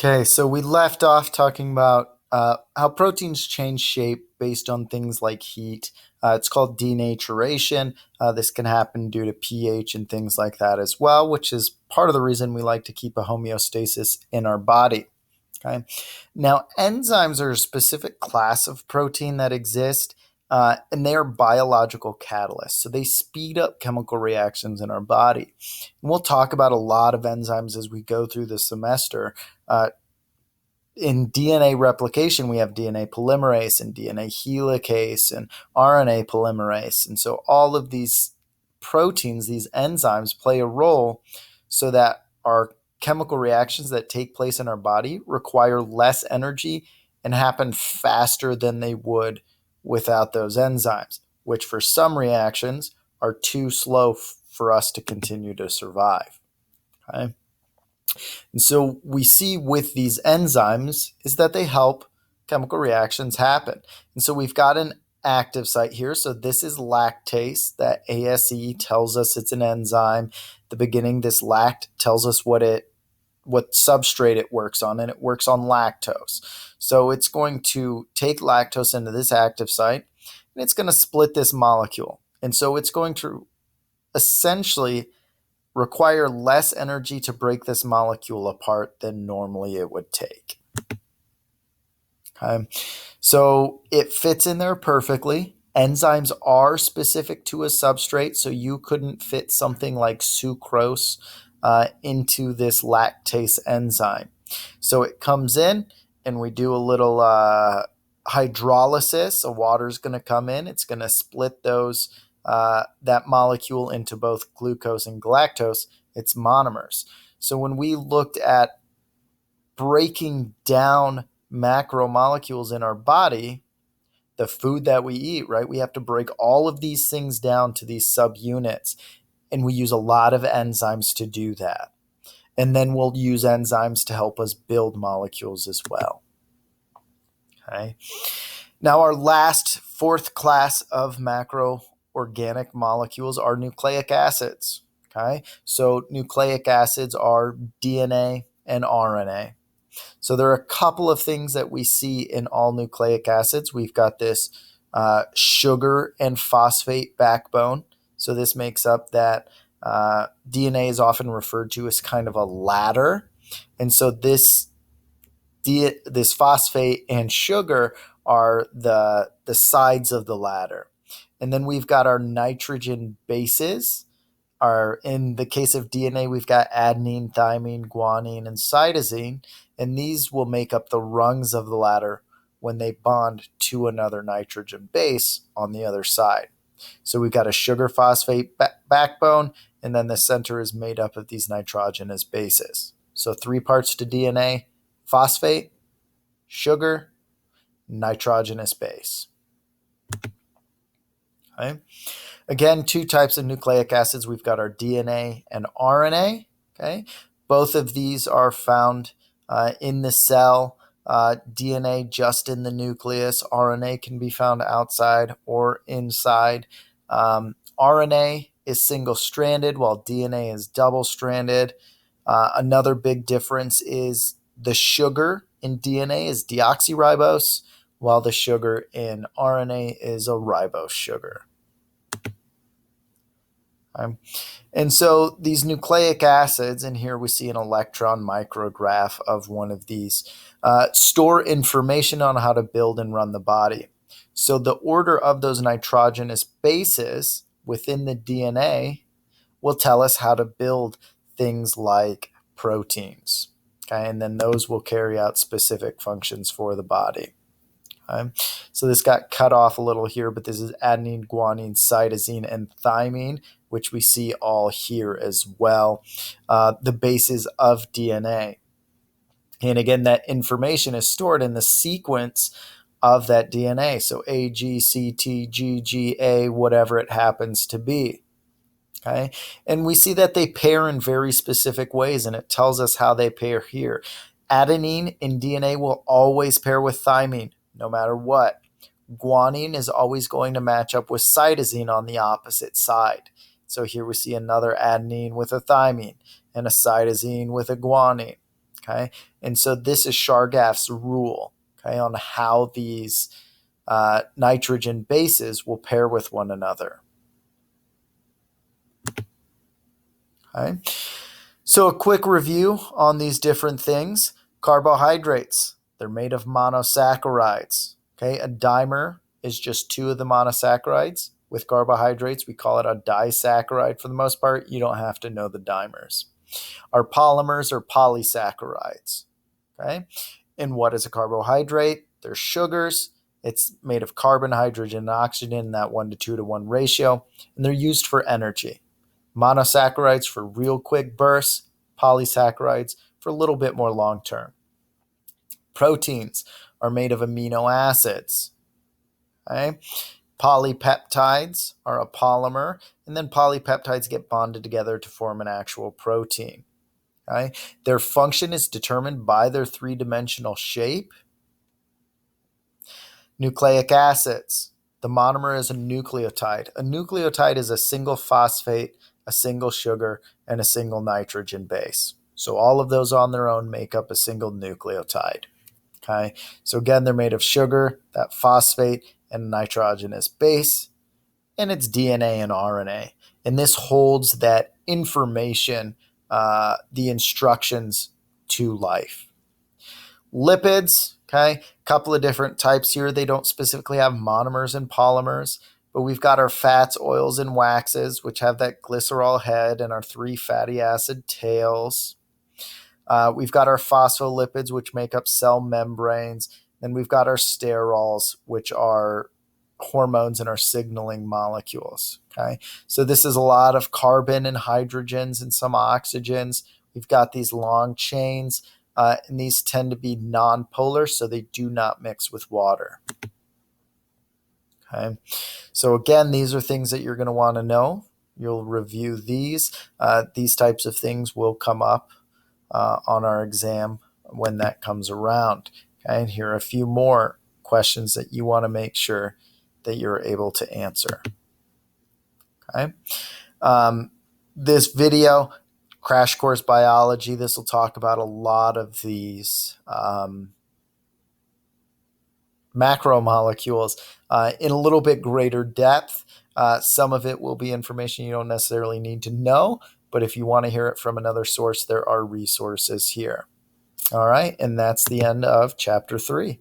Okay, so we left off talking about how proteins change shape based on things like heat. It's called denaturation. This can happen due to pH and things like that as well, which is part of the reason we like to keep a homeostasis in our body. Okay. Now, enzymes are a specific class of protein that exist, and they are biological catalysts. So they speed up chemical reactions in our body. And we'll talk about a lot of enzymes as we go through the semester. In DNA replication, we have DNA polymerase and DNA helicase and RNA polymerase. And so all of these proteins, these enzymes, play a role so that our chemical reactions that take place in our body require less energy and happen faster than they would without those enzymes, which for some reactions are too slow for us to continue to survive. Okay. And so we see with these enzymes is that they help chemical reactions happen. And so we've got an active site here. So this is lactase. That ASE tells us it's an enzyme. At the beginning, this lact tells us what substrate it works on, and it works on lactose. So it's going to take lactose into this active site, and it's going to split this molecule. And so it's going to essentially require less energy to break this molecule apart than normally it would take. Okay. So it fits in there perfectly. Enzymes are specific to a substrate, so you couldn't fit something like sucrose into this lactase enzyme. So it comes in, and we do a little hydrolysis. So water's going to come in. It's going to split that molecule into both glucose and galactose. It's monomers. So when we looked at breaking down macromolecules in our body, the food that we eat, right? We have to break all of these things down to these subunits, and we use a lot of enzymes to do that. And then we'll use enzymes to help us build molecules as well. Okay. Now, our last fourth class of macroorganic molecules are nucleic acids. Okay. So nucleic acids are DNA and RNA. So there are a couple of things that we see in all nucleic acids. We've got this sugar and phosphate backbone. So this makes up that DNA is often referred to as kind of a ladder. And so this phosphate and sugar are the sides of the ladder. And then we've got our nitrogen bases. In the case of DNA, we've got adenine, thymine, guanine, and cytosine, and these will make up the rungs of the ladder when they bond to another nitrogen base on the other side. So we've got a sugar phosphate backbone, and then the center is made up of these nitrogenous bases. So 3 parts to DNA: phosphate, sugar, nitrogenous base. Okay. Again, 2 types of nucleic acids. We've got our DNA and RNA. Okay. Both of these are found in the cell. DNA just in the nucleus. RNA can be found outside or inside. RNA is single-stranded while DNA is double-stranded. Another big difference is the sugar in DNA is deoxyribose, while the sugar in RNA is a ribose sugar. And so these nucleic acids, and here we see an electron micrograph of one of these, store information on how to build and run the body. So the order of those nitrogenous bases within the DNA will tell us how to build things like proteins. Okay, and then those will carry out specific functions for the body. Okay. So this got cut off a little here, but this is adenine, guanine, cytosine, and thymine, which we see all here as well, the bases of DNA. And again, that information is stored in the sequence of that DNA. So A, G, C, T, G, G, A, whatever it happens to be. Okay. And we see that they pair in very specific ways, and it tells us how they pair here. Adenine in DNA will always pair with thymine, no matter what. Guanine is always going to match up with cytosine on the opposite side. So here we see another adenine with a thymine and a cytosine with a guanine. Okay, and so this is Chargaff's rule, okay, on how these nitrogen bases will pair with one another. Okay, so a quick review on these different things. Carbohydrates, they're made of monosaccharides. Okay, a dimer is just two of the monosaccharides. With carbohydrates, we call it a disaccharide for the most part. You don't have to know the dimers. Our polymers are polysaccharides. Okay, and what is a carbohydrate? They're sugars. It's made of carbon, hydrogen, and oxygen in that 1:2:1 ratio, and they're used for energy. Monosaccharides for real quick bursts, polysaccharides for a little bit more long term. Proteins are made of amino acids. Okay? Polypeptides are a polymer, and then polypeptides get bonded together to form an actual protein. Okay? Their function is determined by their three-dimensional shape. Nucleic acids. The monomer is a nucleotide. A nucleotide is a single phosphate, a single sugar, and a single nitrogen base. So all of those on their own make up a single nucleotide. Okay, so again, they're made of sugar, that phosphate, and a nitrogenous base, and it's DNA and RNA. And this holds that information, the instructions to life. Lipids, okay, a couple of different types here. They don't specifically have monomers and polymers, but we've got our fats, oils, and waxes, which have that glycerol head and our three fatty acid tails. We've got our phospholipids, which make up cell membranes. Then we've got our sterols, which are hormones and our signaling molecules. Okay, so this is a lot of carbon and hydrogens and some oxygens. We've got these long chains, and these tend to be nonpolar, so they do not mix with water. Okay, so again, these are things that you're going to want to know. You'll review these. These types of things will come up on our exam when that comes around. Okay, and here are a few more questions that you want to make sure that you're able to answer. Okay, this video, Crash Course Biology, this will talk about a lot of these macromolecules in a little bit greater depth. Some of it will be information you don't necessarily need to know, but if you want to hear it from another source, there are resources here. All right, and that's the end of Chapter 3.